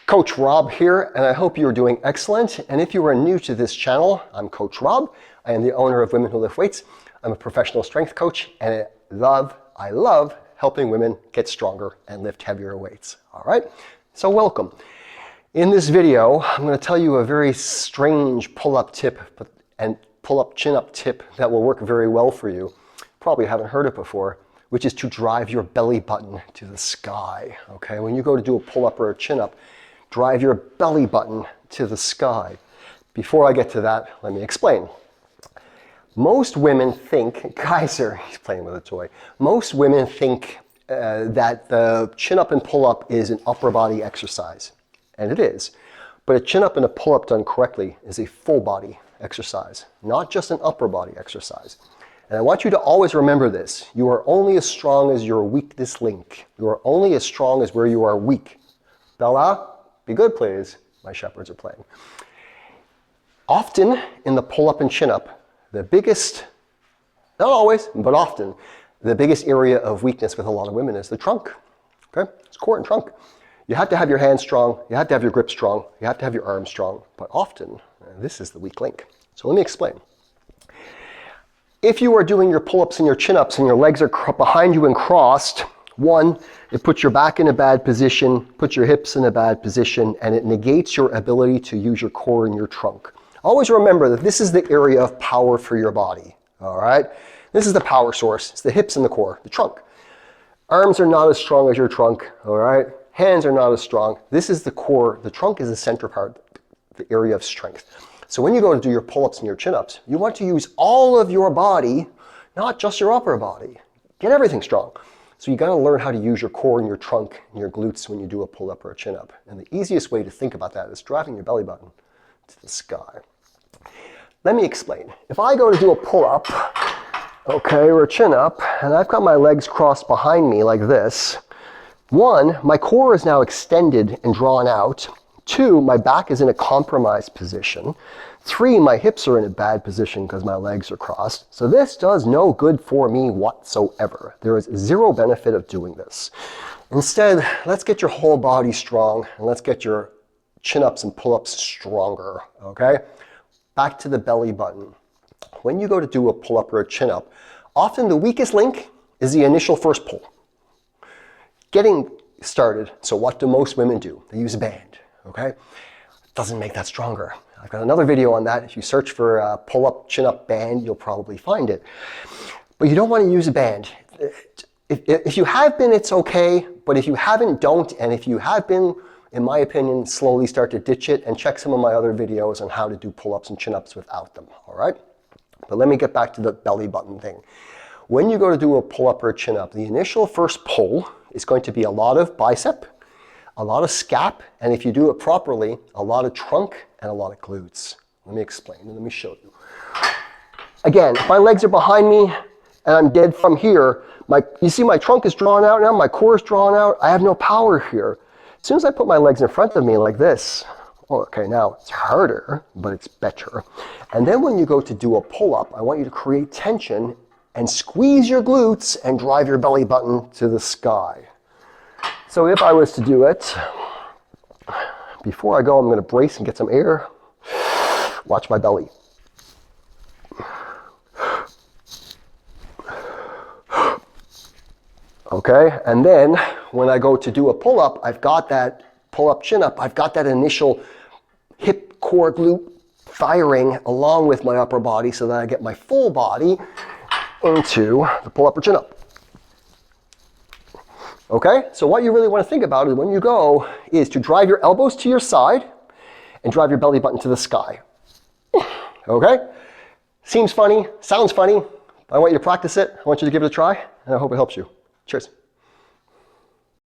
Coach Rob here, and I hope you're doing excellent. And if you are new to this channel, I'm Coach Rob. I am the owner of Women Who Lift Weights. I'm a professional strength coach, and I love helping women get stronger and lift heavier weights. All right, so welcome. In this video, I'm going to tell you a very strange pull-up tip and pull-up chin-up tip that will work very well for you. Probably haven't heard it before, which is to drive your belly button to the sky. Okay, when you go to do a pull-up or a chin-up, drive your belly button to the sky. Before I get to that, let me explain. Most women think, he's playing with a toy. Most women think that the chin-up and pull-up is an upper body exercise, and it is. But a chin-up and a pull-up done correctly is a full body exercise, not just an upper body exercise. And I want you to always remember this. You are only as strong as your weakest link. You are only as strong as where you are weak. Bella, be good, please. My shepherds are playing. Often in the pull-up and chin-up, the biggest, not always, but often, the biggest area of weakness with a lot of women is the trunk. Okay? It's core and trunk. You have to have your hands strong. You have to have your grip strong. You have to have your arms strong. But often, this is the weak link. So let me explain. If you are doing your pull-ups and your chin-ups and your legs are behind you and crossed, one, it puts your back in a bad position, puts your hips in a bad position, and it negates your ability to use your core and your trunk. Always remember that this is the area of power for your body, all right? This is the power source. It's the hips and the core, the trunk. Arms are not as strong as your trunk, all right? Hands are not as strong. This is the core. The trunk is the center part, the area of strength. So when you go to do your pull-ups and your chin-ups, you want to use all of your body, not just your upper body. Get everything strong. So you got to learn how to use your core and your trunk and your glutes when you do a pull-up or a chin-up. And the easiest way to think about that is driving your belly button to the sky. Let me explain. If I go to do a pull-up, okay, or a chin-up, and I've got my legs crossed behind me like this, one, my core is now extended and drawn out. Two, my back is in a compromised position. Three, my hips are in a bad position because my legs are crossed. So this does no good for me whatsoever. There is zero benefit of doing this. Instead, let's get your whole body strong and let's get your chin-ups and pull-ups stronger, okay? Back to the belly button. When you go to do a pull-up or a chin-up, often the weakest link is the initial first pull. Getting started, so what do most women do? They use a band, okay? Doesn't make that stronger. I've got another video on that. If you search for a pull-up, chin-up band, you'll probably find it. But you don't want to use a band. If you have been, it's okay, but if you haven't, don't. And if you have been, in my opinion, slowly start to ditch it and check some of my other videos on how to do pull-ups and chin-ups without them, all right? But let me get back to the belly button thing. When you go to do a pull-up or a chin-up, the initial first pull is going to be a lot of bicep, a lot of scap, and if you do it properly, a lot of trunk and a lot of glutes. Let me explain and let me show you. Again, if my legs are behind me and I'm dead from here, you see my trunk is drawn out now, my core is drawn out, I have no power here. As soon as I put my legs in front of me like this, okay, now it's harder, but it's better. And then when you go to do a pull-up, I want you to create tension and squeeze your glutes and drive your belly button to the sky. So if I was to do it, before I go, I'm going to brace and get some air. Watch my belly. Okay, and then when I go to do a pull-up, I've got that pull-up chin-up, I've got that initial hip, core, glute firing along with my upper body so that I get my full body into the pull-up or chin-up. Okay, so what you really want to think about is when you go is to drive your elbows to your side and drive your belly button to the sky. Okay, seems funny, sounds funny. I want you to practice it. I want you to give it a try, and I hope it helps you. Cheers.